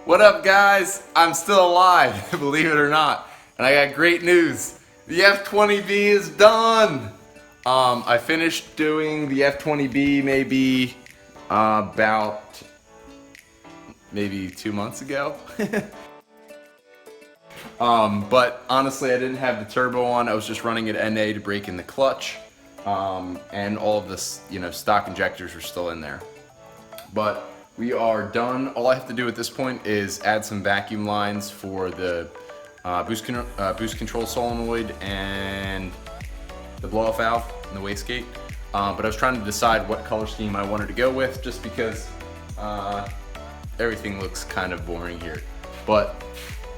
What up, guys? I'm still alive, believe it or not. And I got great news. The F20B is done. I finished doing the F20B maybe 2 months ago. But honestly, I didn't have the turbo on. I was just running it NA to break in the clutch. And all of this, stock injectors were still in there. But we are done. All I have to do at this point is add some vacuum lines for the boost control solenoid and the blow-off valve and the wastegate. But I was trying to decide what color scheme I wanted to go with, just because everything looks kind of boring here. But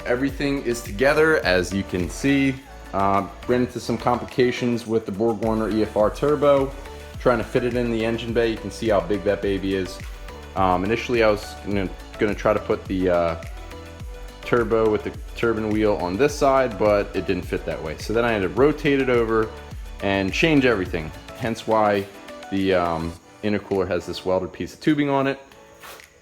everything is together, as you can see. Ran into some complications with the BorgWarner EFR turbo, trying to fit it in the engine bay. You can see how big that baby is. Initially I was gonna try to put the turbo with the turbine wheel on this side, but it didn't fit that way. So then I had to rotate it over and change everything. Hence why the intercooler has this welded piece of tubing on it,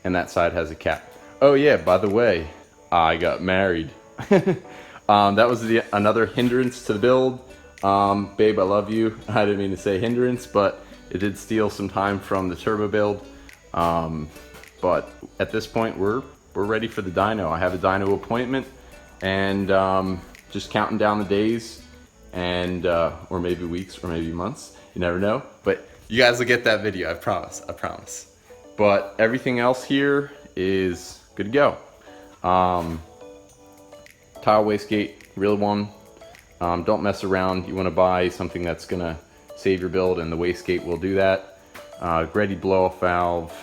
and that side has a cap. Oh yeah, by the way, I got married. That was another hindrance to the build. Babe, I love you. I didn't mean to say hindrance, but it did steal some time from the turbo build. But at this point, we're ready for the dyno. I have a dyno appointment, and just counting down the days, and or maybe weeks, or maybe months. You never know. But you guys will get that video. I promise. I promise. But everything else here is good to go. Tile wastegate, real one. Don't mess around. You want to buy something that's gonna save your build, and the wastegate will do that. Ready blow-off valve.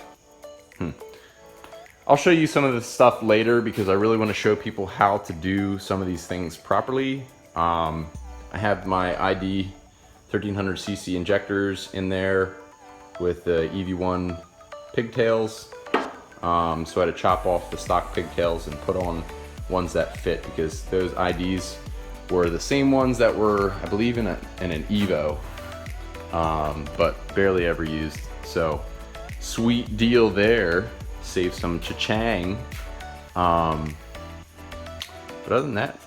I'll show you some of this stuff later, because I really want to show people how to do some of these things properly. I have my ID 1300cc injectors in there with the EV1 pigtails. So I had to chop off the stock pigtails and put on ones that fit, because those IDs were the same ones that were, I believe, in an Evo, but barely ever used. So sweet deal there, save some cha-chang. But other than that,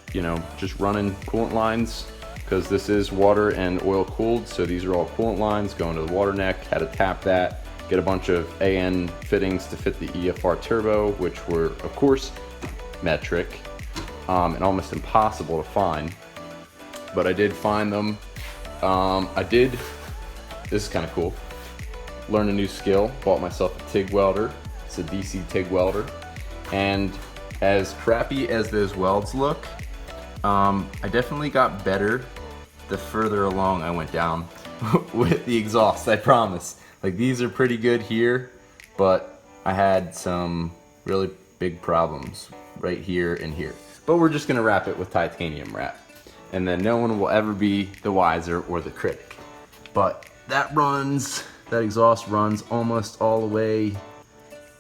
just running coolant lines, because this is water and oil cooled, so these are all coolant lines going to the water neck. Had to tap that, get a bunch of AN fittings to fit the EFR turbo, which were, of course, metric and almost impossible to find, but I did find them. This is kind of cool, learn a new skill, bought myself a TIG welder. It's a DC TIG welder, and as crappy as those welds look, I definitely got better the further along I went down with the exhaust, I promise. Like, these are pretty good here, but I had some really big problems right here and here. But we're just gonna wrap it with titanium wrap, and then no one will ever be the wiser or the critic. But that exhaust runs almost all the way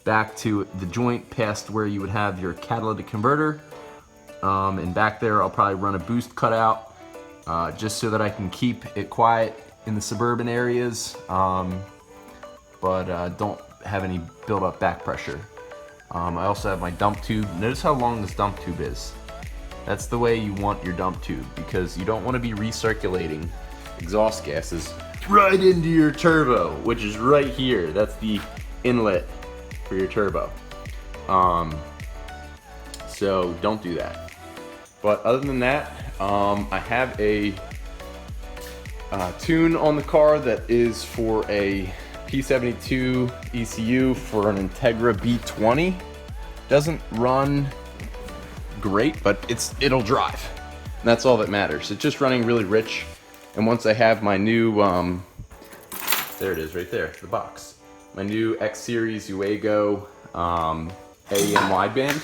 back to the joint past where you would have your catalytic converter. And back there I'll probably run a boost cutout, just so that I can keep it quiet in the suburban areas, but don't have any build up back pressure. I also have my dump tube. Notice how long this dump tube is. That's the way you want your dump tube, because you don't want to be recirculating exhaust gases right into your turbo, which is right here. That's the inlet for your turbo. So don't do that. But other than that, I have a tune on the car that is for a P72 ECU for an Integra B20. Doesn't run great, but it'll drive. And that's all that matters. It's just running really rich. And once I have my new, there it is right there, the box. My new X Series Uego AEM wideband,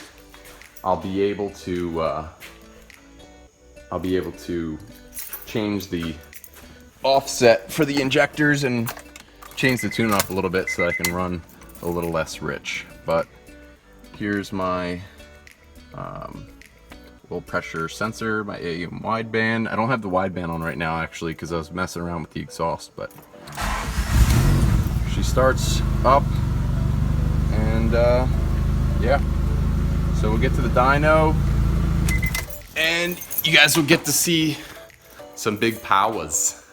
I'll be able to change the offset for the injectors and change the tune up a little bit so that I can run a little less rich. But here's my low pressure sensor, my AEM wideband. I don't have the wideband on right now, actually, because I was messing around with the exhaust, but she starts up, and yeah, So we'll get to the dyno, and you guys will get to see some big powers.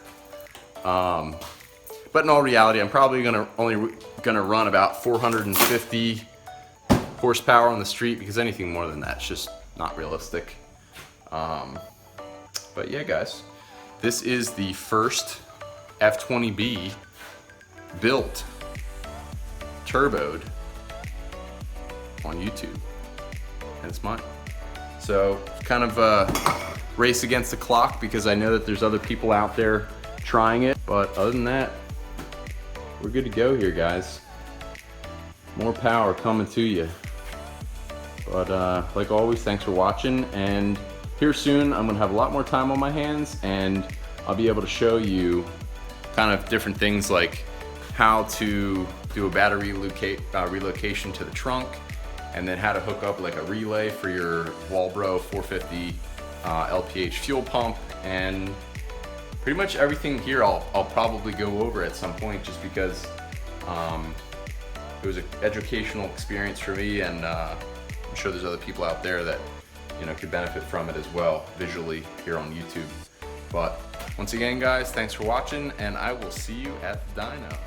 But in all reality, I'm probably only gonna run about 450 horsepower on the street, because anything more than that's just not realistic. But yeah, guys, this is the first F20B built, turboed on YouTube, and it's mine. So kind of a race against the clock, because I know that there's other people out there trying it, but other than that, we're good to go here, guys. More power coming to you. But like always, thanks for watching, and here soon I'm gonna have a lot more time on my hands, and I'll be able to show you kind of different things, like how to do a battery relocation to the trunk, and then how to hook up like a relay for your Walbro 450 LPH fuel pump, and pretty much everything here I'll probably go over at some point, just because it was an educational experience for me, and I'm sure there's other people out there that, you know, could benefit from it as well visually here on YouTube. But once again, guys, thanks for watching, and I will see you at the dyno.